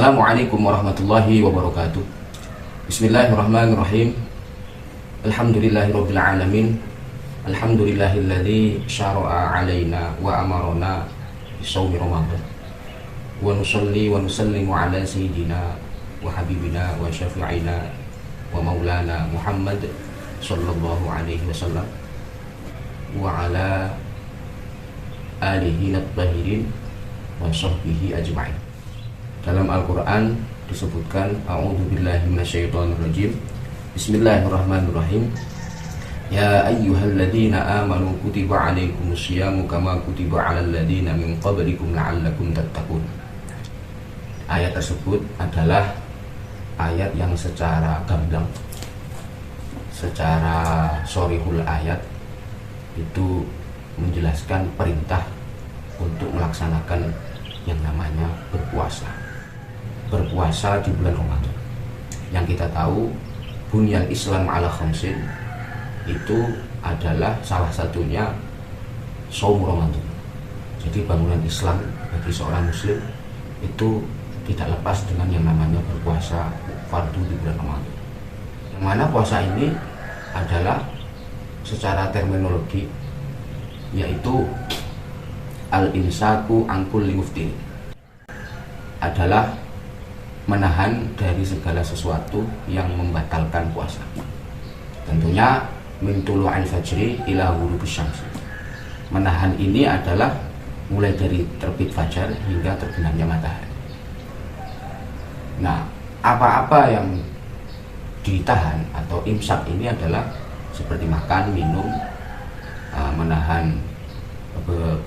Assalamualaikum warahmatullahi wabarakatuh. Bismillahirrahmanirrahim. Alhamdulillahirabbil alamin. Alhamdulillahilladzi syara'a 'alaina wa amarna bisawmi Ramadan. Wa nusalli wa nusallimu 'ala sayyidina wa habibina wa syafi'ina wa maulana Muhammad sallallahu alaihi wasallam wa 'ala alihi at-tahirin wa sahbihi ajma'in. Dalam Al-Quran disebutkan a'udzubillahi minasyaitonirrajim. Bismillahirrahmanirrahim. Ya ayyuhalladzina amanu kutiba 'alaikumusyamu kama kutiba 'alal ladzina min qablikum la'allakum tattaqun. Ayat tersebut adalah ayat yang secara gamblang, secara sharihul ayat itu menjelaskan perintah untuk melaksanakan yang namanya berpuasa di bulan Ramadan. Yang kita tahu bunyal Islam ala khamsin, itu adalah salah satunya shaum Ramadan. Jadi bangunan Islam bagi seorang muslim itu tidak lepas dengan yang namanya berpuasa fardu di bulan Ramadan. Yang mana puasa ini adalah secara terminologi yaitu al-imsaku angkul limuftir, adalah menahan dari segala sesuatu yang membatalkan puasa. Tentunya min tulu'il fajri ila ghurubis syams. Menahan ini adalah mulai dari terbit fajar hingga terbenamnya matahari. Nah, apa-apa yang ditahan atau imsak ini adalah seperti makan, minum, menahan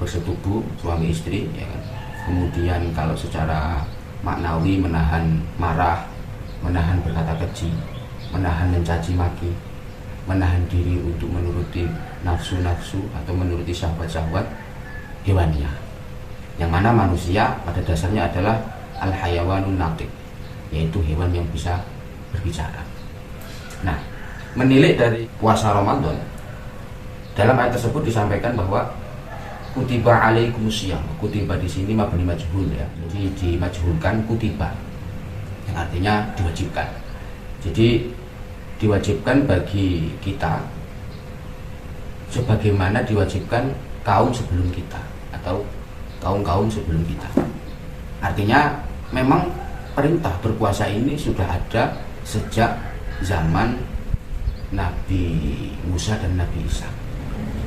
bersetubuh suami istri, ya kan? Kemudian kalau secara maknawi menahan marah, menahan berkata keji, menahan mencaci maki, menahan diri untuk menuruti nafsu-nafsu atau menuruti syahwat-syahwat hewaniyah. Yang mana manusia pada dasarnya adalah al-hayawanun natiq, yaitu hewan yang bisa berbicara. Nah, menilik dari puasa Ramadan, dalam ayat tersebut disampaikan bahwa kutiba alaikumusiyam. Kutiba di sini mabni majhul, ya. Jadi dimajhulkan kutiba, yang artinya diwajibkan. Jadi diwajibkan bagi kita sebagaimana diwajibkan kaum sebelum kita atau kaum-kaum sebelum kita. Artinya memang perintah berpuasa ini sudah ada sejak zaman Nabi Musa dan Nabi Isa.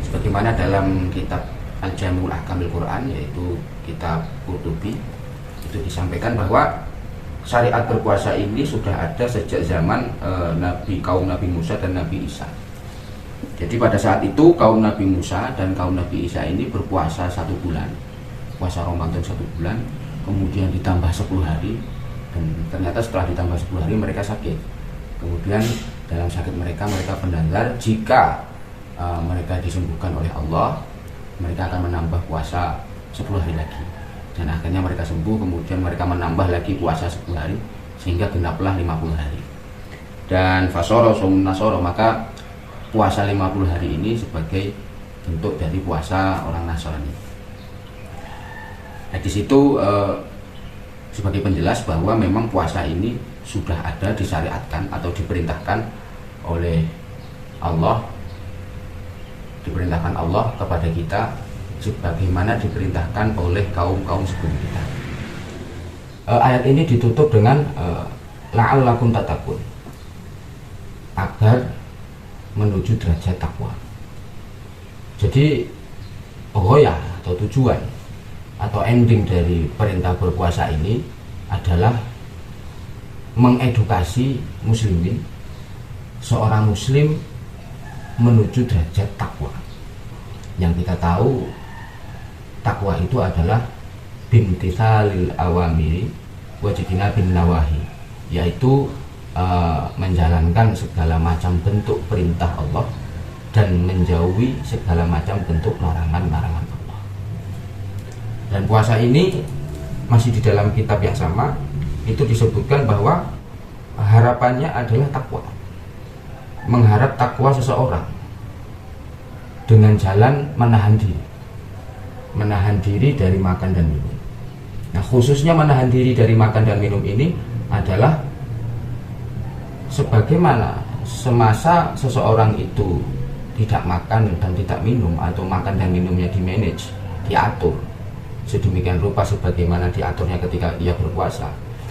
Sebagaimana dalam kitab Al-Jami'ul Ahkamil Quran, yaitu kitab Qurtubi, itu disampaikan bahwa syariat berpuasa ini sudah ada sejak zaman kaum Nabi Musa dan Nabi Isa. Jadi pada saat itu kaum Nabi Musa dan kaum Nabi Isa ini berpuasa 1 bulan, puasa Ramadan 1 bulan, kemudian ditambah 10 hari, dan ternyata setelah ditambah 10 hari mereka sakit. Kemudian dalam sakit mereka berdalil jika mereka disembuhkan oleh Allah, mereka akan menambah puasa 10 hari lagi, dan akhirnya mereka sembuh. Kemudian mereka menambah lagi puasa 10 hari sehingga genaplah 50 hari. Dan fasoro sum nasoro, maka puasa 50 hari ini sebagai bentuk dari puasa orang Nasrani. Nah, di situ sebagai penjelas bahwa memang puasa ini sudah ada disyariatkan atau diperintahkan oleh Allah, diperintahkan Allah kepada kita sebagaimana diperintahkan oleh kaum-kaum sebelum kita. Ayat ini ditutup dengan la'allakum tattaqun, agar menuju derajat takwa. Jadi pokoknya atau tujuan atau ending dari perintah berpuasa ini adalah mengedukasi muslimin, seorang muslim menuju derajat takwa. Yang kita tahu takwa itu adalah bimtithalil awamiri wajibina bin nawahi, yaitu menjalankan segala macam bentuk perintah Allah dan menjauhi segala macam bentuk larangan-larangan Allah. Dan puasa ini masih di dalam kitab yang sama, itu disebutkan bahwa harapannya adalah takwa, mengharap takwa seseorang dengan jalan menahan diri dari makan dan minum. Nah, khususnya menahan diri dari makan dan minum ini adalah sebagaimana semasa seseorang itu tidak makan dan tidak minum, atau makan dan minumnya dimanage, diatur sedemikian rupa sebagaimana diaturnya ketika ia berpuasa.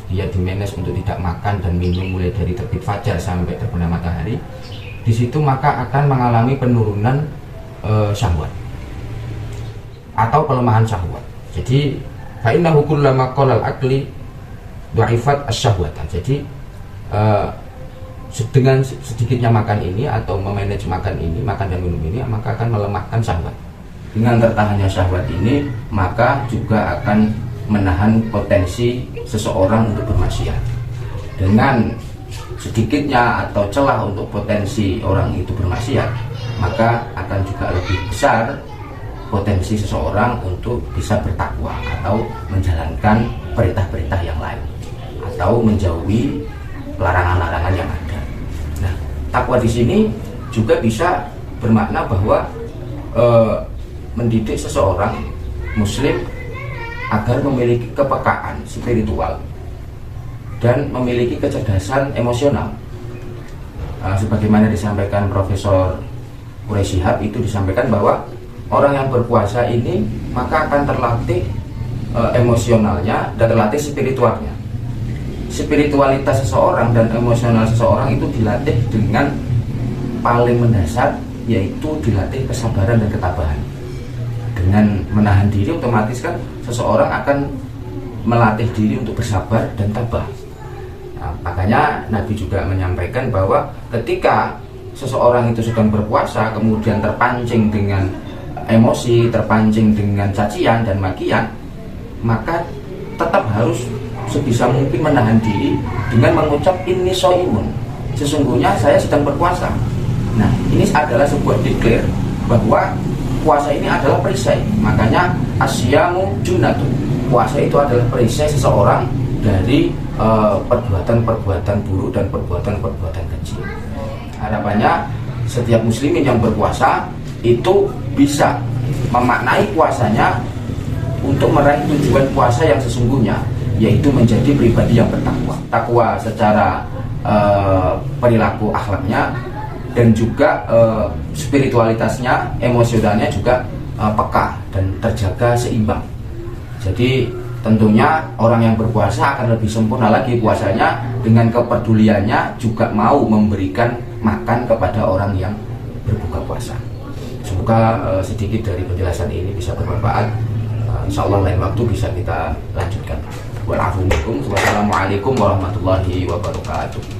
Dia dimanage untuk tidak makan dan minum mulai dari terbit fajar sampai terbenam matahari. Di situ maka akan mengalami penurunan syahwat atau pelemahan syahwat. Jadi fa'innahu kullama qalal akli dha'ifat asyahwata. Jadi dengan sedikitnya makan ini atau memanage makan ini, makan dan minum ini, maka akan melemahkan syahwat. Dengan tertahannya syahwat ini, maka juga akan menahan potensi seseorang untuk bermaksiat. Dengan sedikitnya atau celah untuk potensi orang itu bermaksiat, maka akan juga lebih besar potensi seseorang untuk bisa bertakwa atau menjalankan perintah-perintah yang lain atau menjauhi larangan-larangan yang ada. Nah, takwa di sini juga bisa bermakna bahwa mendidik seseorang muslim agar memiliki kepekaan spiritual dan memiliki kecerdasan emosional. Sebagaimana disampaikan Profesor Quraisy Shihab, itu disampaikan bahwa orang yang berpuasa ini maka akan terlatih emosionalnya dan terlatih spiritualnya. Spiritualitas seseorang dan emosional seseorang itu dilatih dengan paling mendasar, yaitu dilatih kesabaran dan ketabahan. Dengan menahan diri, otomatis kan seseorang akan melatih diri untuk bersabar dan tabah. Nah, makanya Nabi juga menyampaikan bahwa ketika seseorang itu sedang berpuasa kemudian terpancing dengan emosi, terpancing dengan cacian dan makian, maka tetap harus sebisa mungkin menahan diri dengan mengucap inni shaimun, sesungguhnya saya sedang berpuasa. Nah, ini adalah sebuah declare bahwa puasa ini adalah perisai. Makanya asyamu junnatun, puasa itu adalah perisai seseorang dari perbuatan-perbuatan buruk dan perbuatan-perbuatan kecil. Harapannya setiap muslimin yang berpuasa itu bisa memaknai puasanya untuk meraih tujuan puasa yang sesungguhnya, yaitu menjadi pribadi yang bertakwa. Takwa secara perilaku akhlaknya, dan juga spiritualitasnya, emosionalnya juga peka dan terjaga seimbang. Jadi tentunya orang yang berpuasa akan lebih sempurna lagi puasanya dengan kepeduliannya, juga mau memberikan makan kepada orang yang berbuka puasa. Semoga sedikit dari penjelasan ini bisa bermanfaat. Insya Allah lain waktu bisa kita lanjutkan. Wassalamualaikum warahmatullahi wabarakatuh.